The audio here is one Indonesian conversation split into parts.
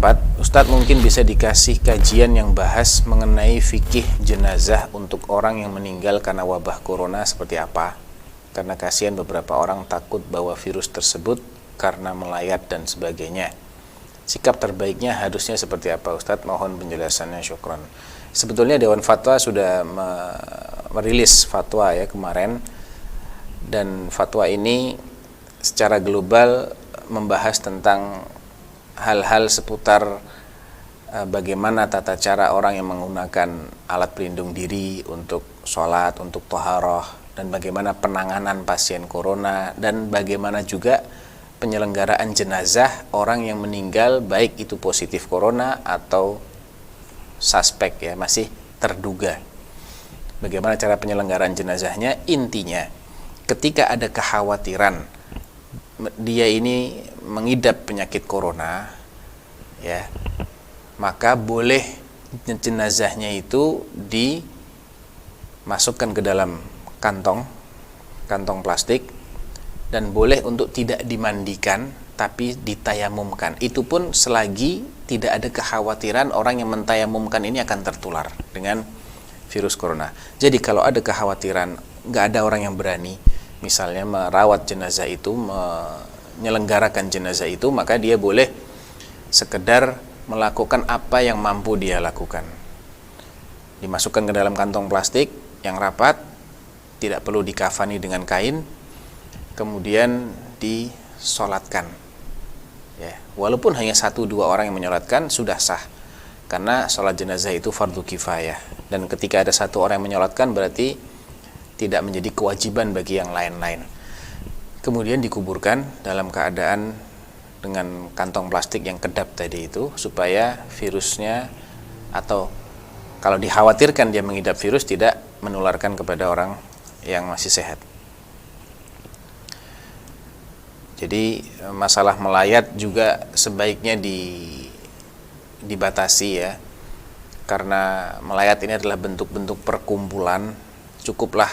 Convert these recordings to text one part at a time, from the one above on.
keempat, Ustadz mungkin bisa dikasih kajian yang bahas mengenai fikih jenazah untuk orang yang meninggal karena wabah corona seperti apa? Karena kasihan beberapa orang takut bahwa virus tersebut karena melayat dan sebagainya. Sikap terbaiknya harusnya seperti apa Ustadz? Mohon penjelasannya, syukran. Sebetulnya Dewan Fatwa sudah merilis fatwa ya kemarin, dan fatwa ini secara global membahas tentang hal-hal seputar bagaimana tata cara orang yang menggunakan alat pelindung diri untuk sholat, untuk toharoh, dan bagaimana penanganan pasien corona, dan bagaimana juga penyelenggaraan jenazah orang yang meninggal baik itu positif corona atau suspek ya, masih terduga. Bagaimana cara penyelenggaraan jenazahnya? Intinya ketika ada kekhawatiran dia ini mengidap penyakit corona ya, maka boleh jenazahnya itu dimasukkan ke dalam kantong plastik, dan boleh untuk tidak dimandikan tapi ditayamumkan. Itu pun selagi tidak ada kekhawatiran orang yang mentayamumkan ini akan tertular dengan virus corona. Jadi kalau ada kekhawatiran, nggak ada orang yang berani misalnya merawat jenazah itu, menyelenggarakan jenazah itu, maka dia boleh sekedar melakukan apa yang mampu dia lakukan. Dimasukkan ke dalam kantong plastik yang rapat, tidak perlu dikafani dengan kain, kemudian disolatkan ya, walaupun hanya 1-2 orang yang menyolatkan sudah sah, karena sholat jenazah itu fardu kifayah, dan ketika ada 1 orang yang menyolatkan berarti tidak menjadi kewajiban bagi yang lain-lain. Kemudian dikuburkan dalam keadaan dengan kantong plastik yang kedap tadi itu, supaya virusnya, atau kalau dikhawatirkan dia mengidap virus, tidak menularkan kepada orang yang masih sehat. Jadi masalah melayat juga sebaiknya dibatasi ya, karena melayat ini adalah bentuk-bentuk perkumpulan. Cukuplah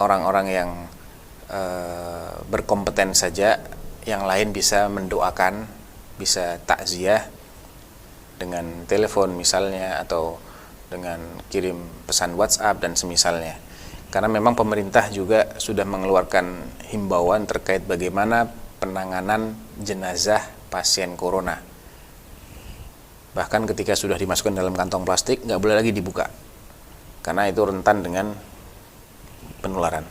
orang-orang yang berkompeten saja, yang lain bisa mendoakan, bisa takziah dengan telepon misalnya, atau dengan kirim pesan WhatsApp dan semisalnya. Karena memang pemerintah juga sudah mengeluarkan himbauan terkait bagaimana penanganan jenazah pasien corona. Bahkan ketika sudah dimasukkan dalam kantong plastik, nggak boleh lagi dibuka, karena itu rentan dengan penularan.